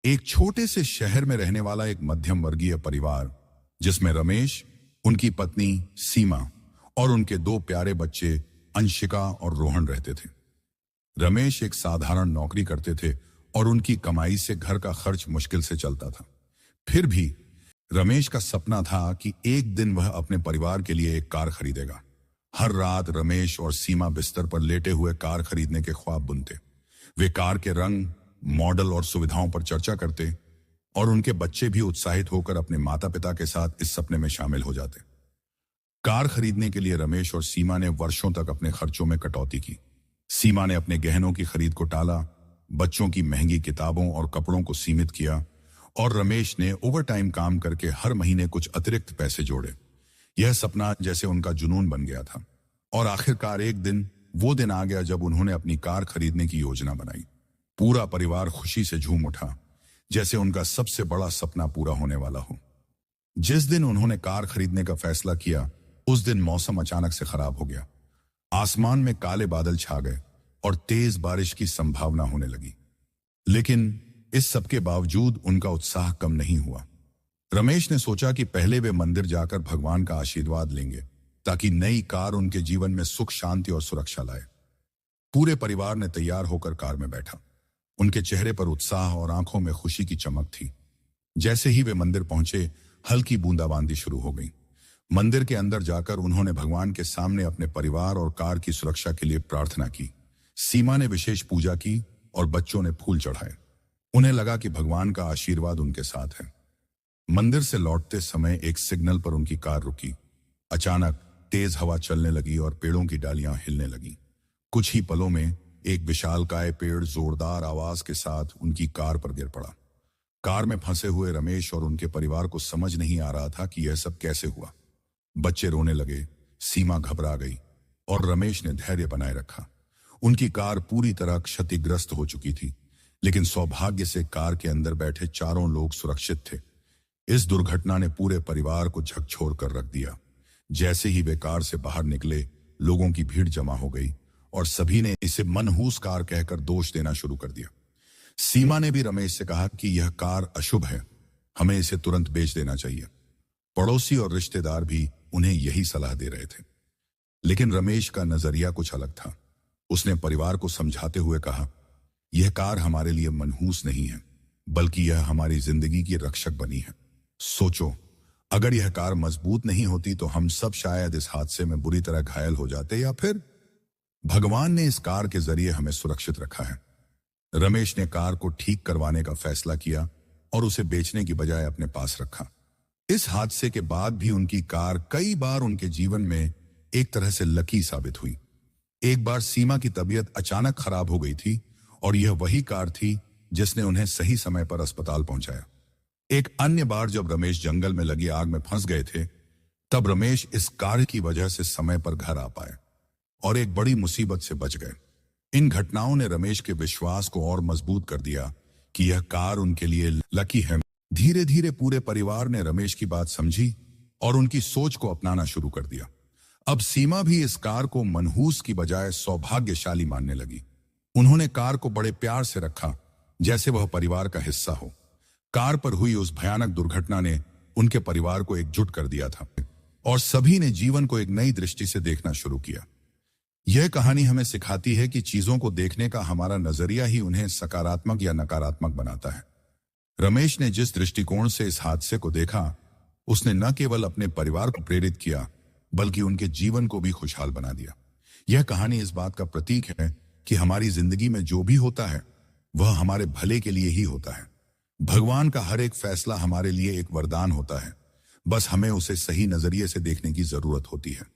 एक छोटे से शहर में रहने वाला एक मध्यम वर्गीय परिवार, जिसमें रमेश, उनकी पत्नी सीमा और उनके दो प्यारे बच्चे अंशिका और रोहन रहते थे। रमेश एक साधारण नौकरी करते थे और उनकी कमाई से घर का खर्च मुश्किल से चलता था। फिर भी रमेश का सपना था कि एक दिन वह अपने परिवार के लिए एक कार खरीदेगा। हर रात रमेश और सीमा बिस्तर पर लेटे हुए कार खरीदने के ख्वाब बुनते। वे कार के रंग, मॉडल और सुविधाओं पर चर्चा करते और उनके बच्चे भी उत्साहित होकर अपने माता पिता के साथ इस सपने में शामिल हो जाते। कार खरीदने के लिए रमेश और सीमा ने वर्षों तक अपने खर्चों में कटौती की। सीमा ने अपने गहनों की खरीद को टाला, बच्चों की महंगी किताबों और कपड़ों को सीमित किया और रमेश ने ओवरटाइम काम करके हर महीने कुछ अतिरिक्त पैसे जोड़े। यह सपना जैसे उनका जुनून बन गया था और आखिरकार एक दिन वो दिन आ गया जब उन्होंने अपनी कार खरीदने की योजना बनाई। पूरा परिवार खुशी से झूम उठा, जैसे उनका सबसे बड़ा सपना पूरा होने वाला हो। जिस दिन उन्होंने कार खरीदने का फैसला किया, उस दिन मौसम अचानक से खराब हो गया। आसमान में काले बादल छा गए और तेज बारिश की संभावना होने लगी। लेकिन इस सब के बावजूद उनका उत्साह कम नहीं हुआ। रमेश ने सोचा कि पहले वे मंदिर जाकर भगवान का आशीर्वाद लेंगे, ताकि नई कार उनके जीवन में सुख, शांति और सुरक्षा लाए। पूरे परिवार ने तैयार होकर कार में बैठा। उनके चेहरे पर उत्साह और आंखों में खुशी की चमक थी। जैसे ही वे मंदिर पहुंचे, हल्की बूंदाबांदी शुरू हो गई। मंदिर के अंदर जाकर उन्होंने भगवान के सामने अपने परिवार और कार की सुरक्षा के लिए प्रार्थना की। सीमा ने विशेष पूजा की और बच्चों ने फूल चढ़ाए। उन्हें लगा कि भगवान का आशीर्वाद उनके साथ है। मंदिर से लौटते समय एक सिग्नल पर उनकी कार रुकी। अचानक तेज हवा चलने लगी और पेड़ों की डालियां हिलने लगी। कुछ ही पलों में एक विशालकाय पेड़ जोरदार आवाज के साथ उनकी कार पर गिर पड़ा। कार में फंसे हुए रमेश और उनके परिवार को समझ नहीं आ रहा था कि यह सब कैसे हुआ। बच्चे रोने लगे, सीमा घबरा गई और रमेश ने धैर्य बनाए रखा। उनकी कार पूरी तरह क्षतिग्रस्त हो चुकी थी, लेकिन सौभाग्य से कार के अंदर बैठे चारों लोग सुरक्षित थे। इस दुर्घटना ने पूरे परिवार को झकझोर कर रख दिया। जैसे ही वे कार से बाहर निकले, लोगों की भीड़ जमा हो गई और सभी ने इसे मनहूस कार कहकर दोष देना शुरू कर दिया। सीमा ने भी रमेश से कहा कि यह कार अशुभ है, हमें इसे तुरंत बेच देना चाहिए। पड़ोसी और रिश्तेदार भी उन्हें यही सलाह दे रहे थे, लेकिन रमेश का नजरिया कुछ अलग था। उसने परिवार को समझाते हुए कहा, यह कार हमारे लिए मनहूस नहीं है, बल्कि यह हमारी जिंदगी की रक्षक बनी है। सोचो, अगर यह कार मजबूत नहीं होती तो हम सब शायद इस हादसे में बुरी तरह घायल हो जाते, या फिर भगवान ने इस कार के जरिए हमें सुरक्षित रखा है। रमेश ने कार को ठीक करवाने का फैसला किया और उसे बेचने की बजाय अपने पास रखा। इस हादसे के बाद भी उनकी कार कई बार उनके जीवन में एक तरह से लकी साबित हुई। एक बार सीमा की तबीयत अचानक खराब हो गई थी और यह वही कार थी जिसने उन्हें सही समय पर अस्पताल पहुंचाया। एक अन्य बार जब रमेश जंगल में लगी आग में फंस गए थे, तब रमेश इस कार की वजह से समय पर घर आ पाए और एक बड़ी मुसीबत से बच गए। इन घटनाओं ने रमेश के विश्वास को और मजबूत कर दिया कि यह कार उनके लिए लकी है। धीरे धीरे पूरे परिवार ने रमेश की बात समझी और उनकी सोच को अपनाना शुरू कर दिया। अब सीमा भी इस कार को मनहूस की बजाय सौभाग्यशाली मानने लगी। उन्होंने कार को बड़े प्यार से रखा, जैसे वह परिवार का हिस्सा हो। कार पर हुई उस भयानक दुर्घटना ने उनके परिवार को एकजुट कर दिया था और सभी ने जीवन को एक नई दृष्टि से देखना शुरू किया। यह कहानी हमें सिखाती है कि चीजों को देखने का हमारा नजरिया ही उन्हें सकारात्मक या नकारात्मक बनाता है। रमेश ने जिस दृष्टिकोण से इस हादसे को देखा, उसने न केवल अपने परिवार को प्रेरित किया, बल्कि उनके जीवन को भी खुशहाल बना दिया। यह कहानी इस बात का प्रतीक है कि हमारी जिंदगी में जो भी होता है, वह हमारे भले के लिए ही होता है। भगवान का हर एक फैसला हमारे लिए एक वरदान होता है, बस हमें उसे सही नजरिए से देखने की जरूरत होती है।